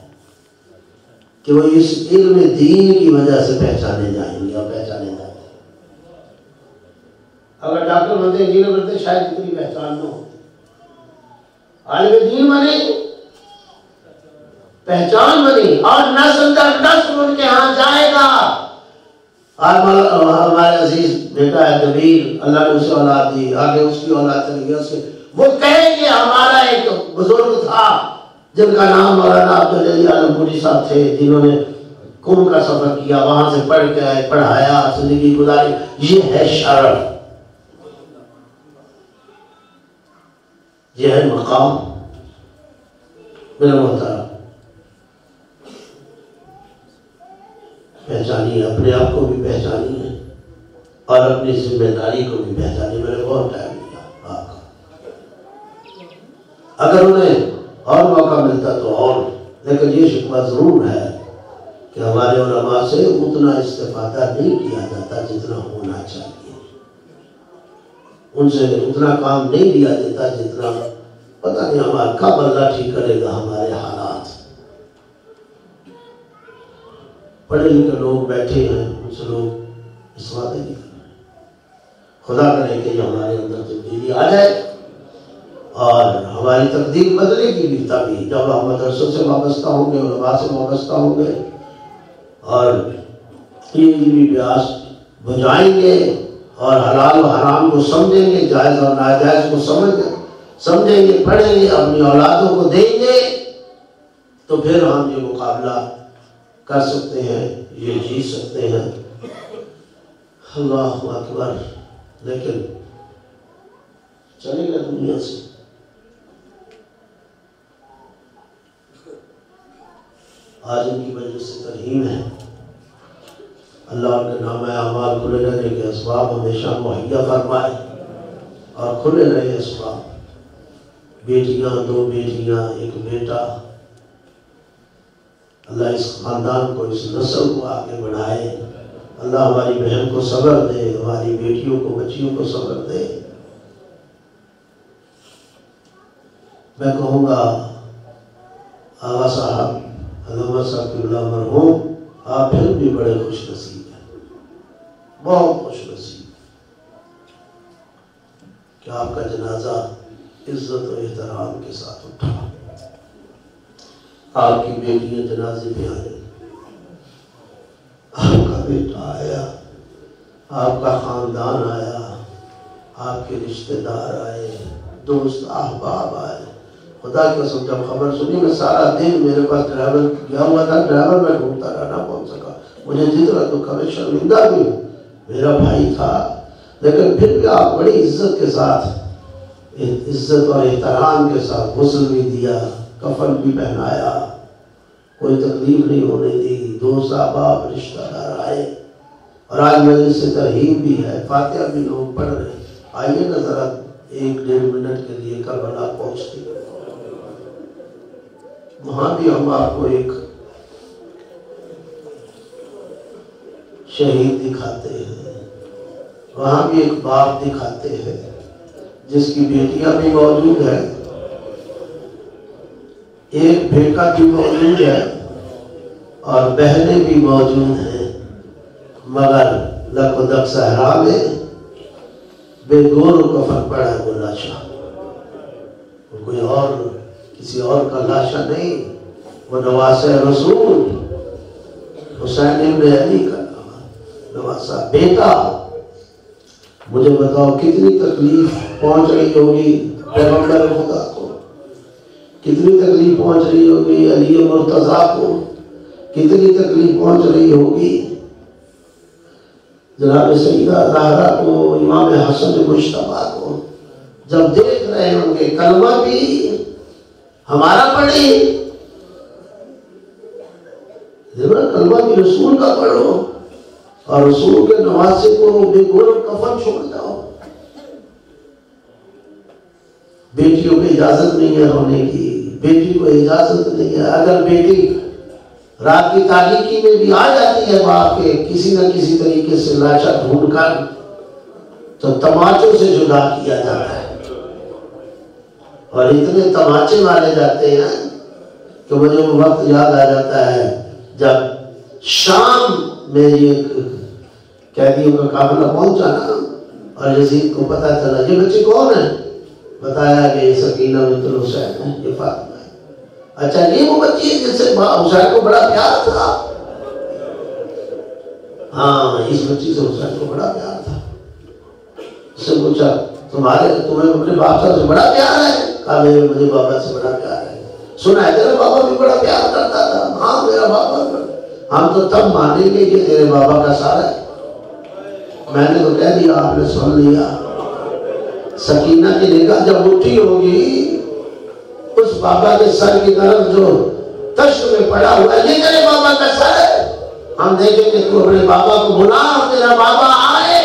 کہ وہ اس علم دین کی وجہ سے پہچانے جائیں گے اور پہچانے جائیں گے۔ اگر ڈاکٹر بنتے انجینئر بنتے شاید اتنی پہچان نہ ہوتی۔ عالم دین بنے، پہچان بنی، اور نسل در نسل ان کے ہاں جائے گا۔ ہمارے عزیز بیٹا ہے کبیر، اللہ نے اسے اولاد دی، آگے اس کی اولاد چلی گئی، اس کے وہ کہیں گے ہمارا ایک بزرگ تھا جن کا نام مولانا عبداللہ علی عالم پوری صاحب تھے، جنہوں نے قم کا سفر کیا، وہاں سے پڑھ کے آئے، پڑھایا، زندگی گزاری۔ یہ ہے شرف، یہ ہے مقام۔ میرا محترم پہچانی، اپنے آپ کو بھی پہچانی ہے اور اپنی ذمہ داری کو بھی پہچانی۔ میں نے بہت ٹائم لیا آپ کا، اگر انہیں اور موقع ملتا تو اور، لیکن یہ شکوہ ضرور ہے کہ ہمارے علماء سے اتنا استفادہ نہیں کیا جاتا جتنا ہونا چاہیے، ان سے اتنا کام نہیں لیا جاتا جتنا، پتہ نہیں ہمارا کب اللہ ٹھیک کرے گا ہمارے حالات۔ پڑھے لکھے لوگ بیٹھے ہیں، ان سے لوگ استفادہ نہیں کر رہے۔ خدا کرے کہ ہمارے اندر تبدیلی آ جائے اور ہماری تقدیر بدلے گی بھی تبھی جب ہم مدرسوں سے وابستہ ہوں گے، علماء سے وابستہ ہوں گے اور یہ علمی بیاس بجائیں گے اور حلال و حرام کو سمجھیں گے، جائز اور ناجائز کو سمجھیں گے، پڑھیں گے، اپنی اولادوں کو دیں گے، تو پھر ہم یہ مقابلہ کر سکتے ہیں، یہ جیت سکتے ہیں۔ اللہ اکبر۔ لیکن چلے گا دنیا سے، آج ان کی وجہ سے ترہیم ہے۔ اللہ ان کے نام اعمال کھلے رہنے کے اسباب ہمیشہ مہیا فرمائے اور کھلے رہے اسباب۔ بیٹیاں، 2 بیٹیاں، 1 بیٹا، اللہ اس خاندان کو، اس نسل کو آگے بڑھائے۔ اللہ ہماری بہن کو صبر دے، ہماری بیٹیوں کو، بچیوں کو صبر دے۔ میں کہوں گا آغا صاحب، علامہ صاحب قبلہ مرحوم، آپ پھر بھی بڑے خوش نصیب ہیں، بہت خوش نصیب کہ آپ کا جنازہ عزت و احترام کے ساتھ اٹھا، آپ کی بیٹیاں جنازے میں آئیں، آپ کا بیٹا آیا، آپ کا خاندان آیا، آپ کے رشتہ دار آئے، دوست احباب آئے۔ خدا کی قسم جب خبر سنی میں سارا دن میرے پاس ڈرائیور گیا ہوا تھا، ڈرائیور میں ڈھونڈتا رہا، نہ پہنچ سکا۔ مجھے جتنا دکھ ہے، شرمندہ بھی ہوں، میرا بھائی تھا، لیکن پھر بھی آپ بڑی عزت کے ساتھ، عزت اور احترام کے ساتھ غسل بھی دیا، کفن بھی پہنایا، کوئی تکلیف نہیں ہونے دی، دوست احباب رشتہ دار آئے، اور آج مجلس سے ترہیب بھی ہے، فاتحہ بھی لوگ پڑھ رہے ہیں۔ آئیے نا ذرا 1-1.5 منٹ کے لیے کربلا پہنچتے ہیں، وہاں بھی ہم آپ کو ایک شہید دکھاتے ہیں، وہاں بھی ایک باپ دکھاتے ہیں جس کی بیٹیاں بھی موجود ہیں، ایک بیٹا بھی موجود ہے، اور بہنیں بھی موجود ہیں، مگر لک و دک صحرا میں بے گور و کفن پڑا ہے وہ لاشا، کوئی اور کسی اور کا لاشا نہیں، وہ نواسہ رسول حسین ابن علی کا نواسہ بیٹا۔ مجھے بتاؤ کتنی تکلیف پہنچ رہی ہوگی پیغمبر خدا کو، کتنی تکلیف پہنچ رہی ہوگی علی مرتضیٰ کو، کتنی تکلیف پہنچ رہی ہوگی جناب سیدہ زہرا کو، امام حسن مجتبیٰ کو، جب دیکھ رہے ہوں گے کلمہ بھی ہمارا پڑھی، کلمہ بھی رسول کا پڑھو اور رسول کے نواسے کو بے گور کفن چھوڑ جاؤ۔ بیٹیوں کو اجازت نہیں ہے رونے کی، بیٹی کو اجازت نہیں ہے، اگر بیٹی رات کی تاریکی میں بھی آ جاتی ہے باپ کے کسی نہ کسی طریقے سے لاشا ڈھونڈ کر، تو تماچوں سے جدا کیا جاتا ہے، اور اتنے تماچے مارے جاتے ہیں کہ مجھے وہ وقت یاد آ جاتا ہے جب شام میں یہ قیدیوں کا قافلہ پہنچا نا، اور یزید کو پتہ چلا یہ بچے کون ہیں، بتایا کہ یہ سکینہ بنت الحسین ہے، یہ فاطمہ ہے۔ اچھا یہ وہ بچی ہے جس سے حسین کو بڑا پیار تھا؟ ہاں اس بچی سے حسین کو بڑا پیار تھا۔ اس سے پوچھا تمہیں اپنے باپ سے بڑا پیار ہے؟ کہا مجھے بابا سے بڑا پیار ہے۔ سنا ہے تیرا بابا بھی بڑا پیار کرتا تھا؟ ہاں میرا بابا، ہم تو تب مانیں گے کہ تیرے بابا کا سارا ہے۔ میں نے تو کہہ دیا، آپ نے سن لیا۔ سکینہ کی نگاہ جب اٹھی ہوگی اس بابا کے سر کی طرف جو تشت میں پڑا ہوا ہے، یہ تیرے بابا کا سر ہے، ہم دیکھیں کہ تو اپنے بابا کو بلا، تیرا بابا آئے۔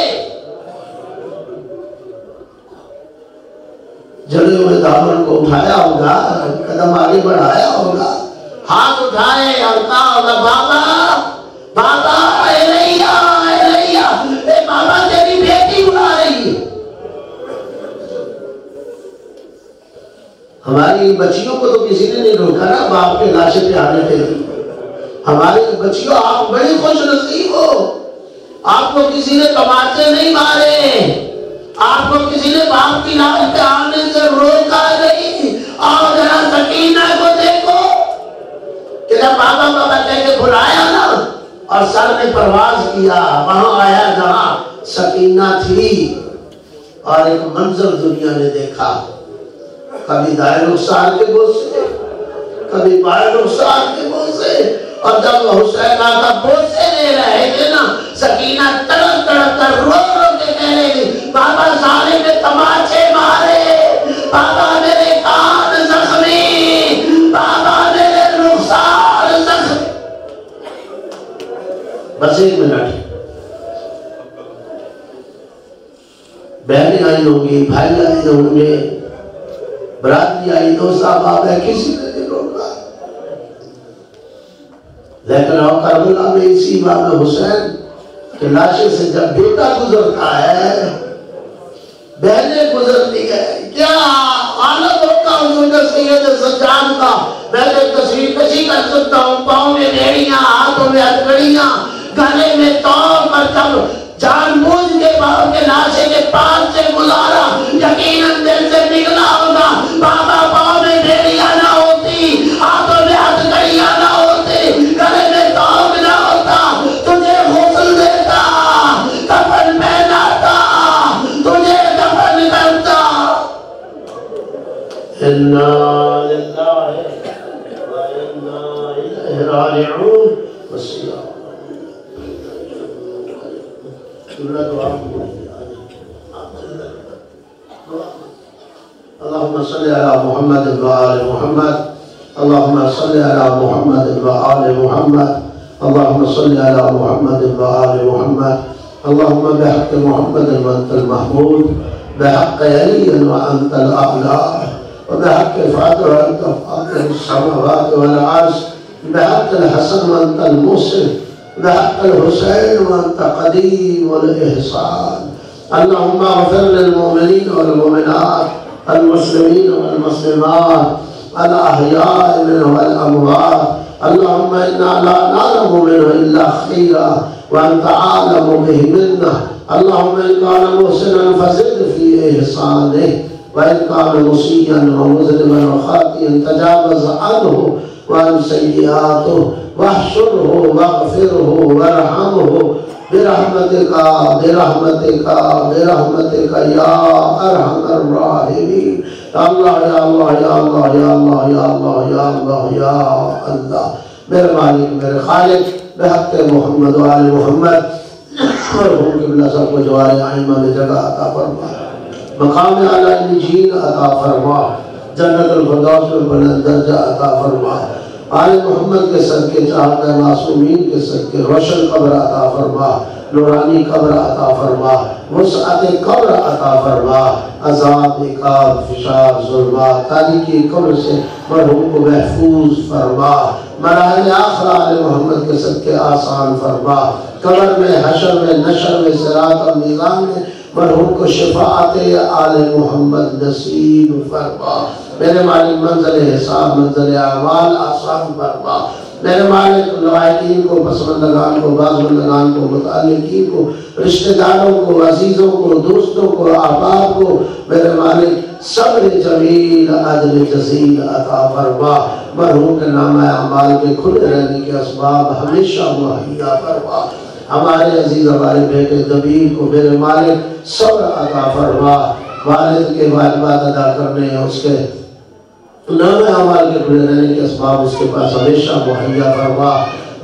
جڑے ہوئے دامن کو اٹھایا ہوگا، قدم آگے بڑھایا ہوگا، ہاتھ اٹھائے اور کہا ہوگا بابا بابا الیہ الیہ، اے بابا تیری بیٹی بلا رہی ہے۔ ہماری بچیوں کو تو کسی نے نہیں روکا نا باپ کے لاشے پہ آنے کے لیے۔ ہماری بچیوں آپ بڑی خوش نصیب ہو، آپ کو کسی نے تماچے نہیں مارے، آپ کو کسی نے باپ کی لاش پہ آنے سے روکا نہیں۔ اور ذرا سکینہ کو دیکھو کہ جب بابا بابا کہہ کے بلایا نا اور سر نے پرواز کیا، وہاں آیا جہاں سکینہ تھی، اور ایک منظر دنیا نے دیکھا، کبھی دائر رخسار کے بوسے، کبھی بائر رخسار کے بوسے، اور جب حسین آقا بوسے لے رہے تھے نا، سکینہ تڑپ تڑپ کر رو رو کے کہہ رہے تھے بابا سارے نے تماچے مارے، بابا میرے کان زخمی، بابا میرے رخسار زخمی۔ بس ایک منٹ، بہنیں آئی ہوں گی، بھائی آئی ہوں گے، برادری آئی، دوست احباب ہے، کسی نے نہیں روکا، لیکن اور کربلا میں اسی امام حسین کے لاشے سے جب بیٹا گزرتا ہے، بہنیں گزرتی ہے، کیا عالم ہوتا حضور کا سید سجاد کا۔ میں تو تصویر کشی کر سکتا ہوں، پاؤں میں بیڑیاں، ہاتھوں میں ہتھکڑیاں، گلے میں توپ، اور جب جان بوجھ کے باپ کے لاشے کے پاس سے گزارا، یقیناً دل سے نکلا ہوگا بابا پاؤں میں بیڑیاں نہ ہوتی، ہاتھوں میں ہتھکڑیاں نہ ہوتی، گلے میں توپ نہ ہوتا، تجھے غسل دیتا، کفن پہناتا، تجھے دفن کرتا۔ انا للہ و انا الیہ راجعون۔ اللهم صل على محمد وآل محمد، اللهم صل على محمد وآل محمد، اللهم صل على محمد وآل محمد، اللهم بحق محمد وأنت المحمود، بحق علي وأنت الأعلى، وبحق فاطر وأنت فاطر السماوات والعرش، بحق الحسن وأنت المحسن، بحق الحسين وأنت قديم الإحسان. اللهم اغفر للمؤمنين والمؤمنات، المسلمين والمسلمات، الأحياء منهم والأموات، اللهم إنا لا نعلم منه إلا خيرا وأنت عالم به منا. اللهم إن كان محسنا فزد في إحسانه وإن كان مسيئا ومذنبا وخاطئا تجاوز عنه وعن سيئاته واحشره واغفره وارحمه برحمتك برحمتك برحمتك يا أرحم الراحمين. یا اللہ یا اللہ یا اللہ یا اللہ یا اللہ یا اللہ یا اللہ. میرے مالک میرے خالق بحق محمد و آل محمد مرحوم قبلہ صاحب کو جوار ائمہ میں جگہ عطا فرما، مقام اعلی علیین عطا فرما، جنت الفردوس میں بلند درجہ عطا فرما. آل محمد کے صدقے چاہت معصومین کے صدقے روشن قبر عطا فرما، نورانی قبر عطا فرما، وسعت قبر عطا فرما، عذاب عقاب فشار ظلمات تاریکی قبر سے مرحوم کو محفوظ فرما، مراحل آخرہ آل محمد کے صدقے آسان فرما، قبر میں حشر میں نشر میں صراط اور میزان میں مرحوم کو شفاعت آل محمد نصیب فرما. میرے مالک منزل حساب منزل اعمال آسان فرما. میرے مالک لوائقین کو پسماندگان کو بازماندگان کو متعلقین کو رشتہ داروں کو عزیزوں کو دوستوں کو احباب کو میرے مالک صبر جمیل عدل جزیل عطا فرما. مرحوم کے نامہ اعمال کے کھلے رہنے کے اسباب ہمیشہ مہیا فرما. ہمارے عزیز ہمارے بیٹے دبیر کو میرے مالک صبر عطا فرما. والد کے واجبات ادا کرنے اس کے نام اعمال کے کھلے رہنے کے اسباب اس کے پاس ہمیشہ مہیا فرما.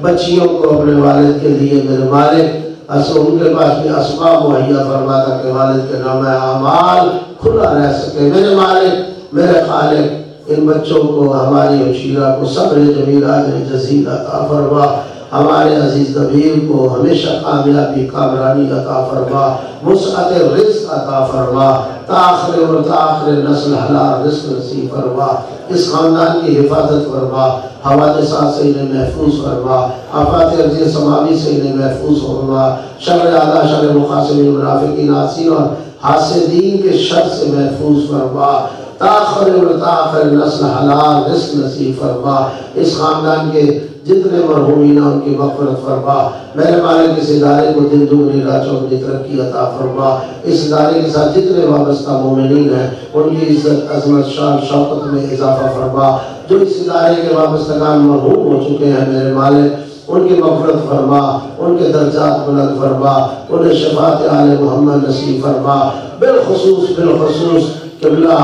بچیوں کو اپنے والد کے لیے میرے مالک ان کے پاس بھی اسباب مہیا فرما تاکہ والد کے نام اعمال کھلا رہ سکے. میرے مالک میرے خالق ان بچوں کو ہماری عشیرہ کو صبر جمیل عدل جزیل عطا فرما. ہمارے عزیز دبیر کو ہمیشہ کامیابی کامرانی عطا فرما، وسعت رزق عطا فرما، تاخر و تاخر نسل حلال رزق نصیب فرما. اس خاندان کی حفاظت فرما، حوادثات سے انہیں محفوظ فرما، آفات ارضی سماوی سے انہیں محفوظ فرما، شر اعداء شر مخاصمین منافقین عاصین اور حاسدین کے شر سے محفوظ فرما. تاخر و تاخر نسل حلال رزق نصیب فرما. اس خاندان کے جتنے مرحومین ان کی مغفرت فرما. میرے مالک اس ادارے کو دن دگنی رات چوگنی ترقی عطا فرما. اس ادارے کے ساتھ جتنے وابستہ مومنین ہیں ان کی عزت عظمت شان شوقت میں اضافہ فرما. جو اس ادارے کے وابستگان مرحوم ہو چکے ہیں میرے مالک ان کی مغفرت فرما، ان کے درجات بلند فرما، انہیں شفاعت آل محمد نصیب فرما. بالخصوص قبلہ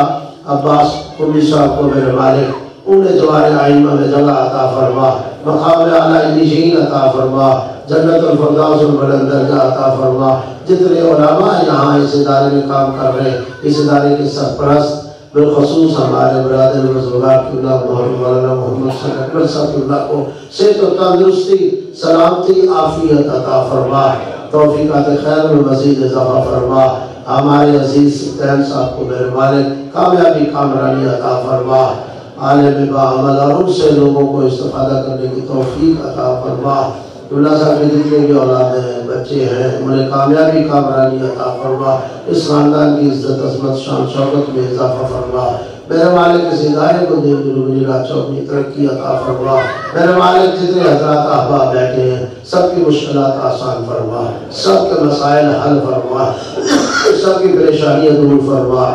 عباس قمی صاحب کو میرے مالک انہیں جوار ائمہ میں جگہ عطا فرما، مقام اعلی علیین عطا فرما، جنت الفردوس میں بلند درجہ عطا فرما. جتنے علماء یہاں اس ادارے میں کام کر رہے ہیں اس ادارے کے سرپرست بالخصوص ہمارے برادر بزرگار قبلہ مولانا محمد اکبر صاحب قبلہ کو صحت و تندرستی سلامتی عافیت عطا فرما، توفیقات خیر میں مزید اضافہ فرما. ہمارے عزیز سلطان صاحب کو میرے مالک کامیابی کامرانی عطا فرما. عالم باعمل اور ان سے لوگوں کو استفادہ کرنے کی توفیق عطا فرما. قبلہ صاحب کے جتنے بھی اولاد ہیں بچے ہیں انہیں کامیابی کامرانی عطا فرما. اس خاندان کی عزت عظمت شان شوکت میں اضافہ فرما. میرے مالک اس ادارے کو دین دگنی رات چوگنی ترقی عطا فرما. میرے مالک جتنے حضرات احباب بیٹھے ہیں سب کی مشکلات آسان فرما، سب کے مسائل حل فرما، سب کی پریشانیاں دور فرما،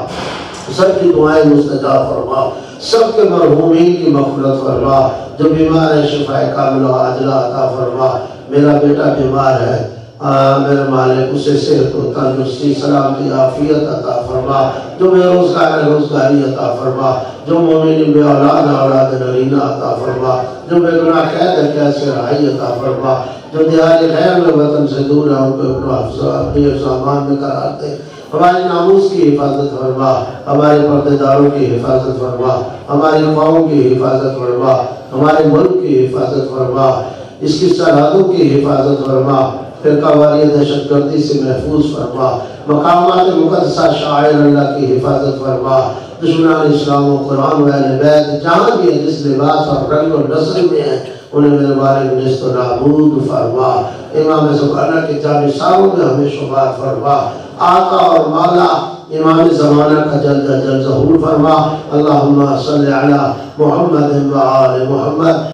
سب کی دعائیں مستجاب فرما، سب کے مرحومین کی مغفرت فرما. جو بیمار ہے شفا کامل و عاجلہ عطا فرما. میرا بیٹا بیمار ہے میرے مالک اسے صحت و تندرستی سلامتی عافیت عطا فرما. جو بے روزگار ہے روزگاری عطا فرما. جو مومن بے اولاد اولاد نرینہ عطا فرما. جو بے گناہ قید ہے قید سے رہائی عطا فرما. جو دیہات غیر میں وطن سے دور ہے ان کو اپنے سامان میں قرار دے. ہمارے ناموس کی حفاظت فرما، ہمارے پردے داروں کی حفاظت فرما، ہماری قوم کی حفاظت فرما، ہمارے ملک کی حفاظت فرما، اس کی سرحدوں کی حفاظت فرما. فرقہ واری دہشت گردی سے محفوظ فرما. مقامات مقدسہ شاعر اللہ کی حفاظت فرما. دشمنان اسلام و قرآن و اہل بیت جہاں بھی ہیں جس لباس اور رنگ و نسل میں ہیں انہیں میرے بارے نشت و نابود فرما. امام زمانہ کے جامع ساروں میں ہمیں شمار فرما. آقا اور مولا امام زمانہ کا جلد ظہور فرما. اللہم صلی علی محمد و آل محمد.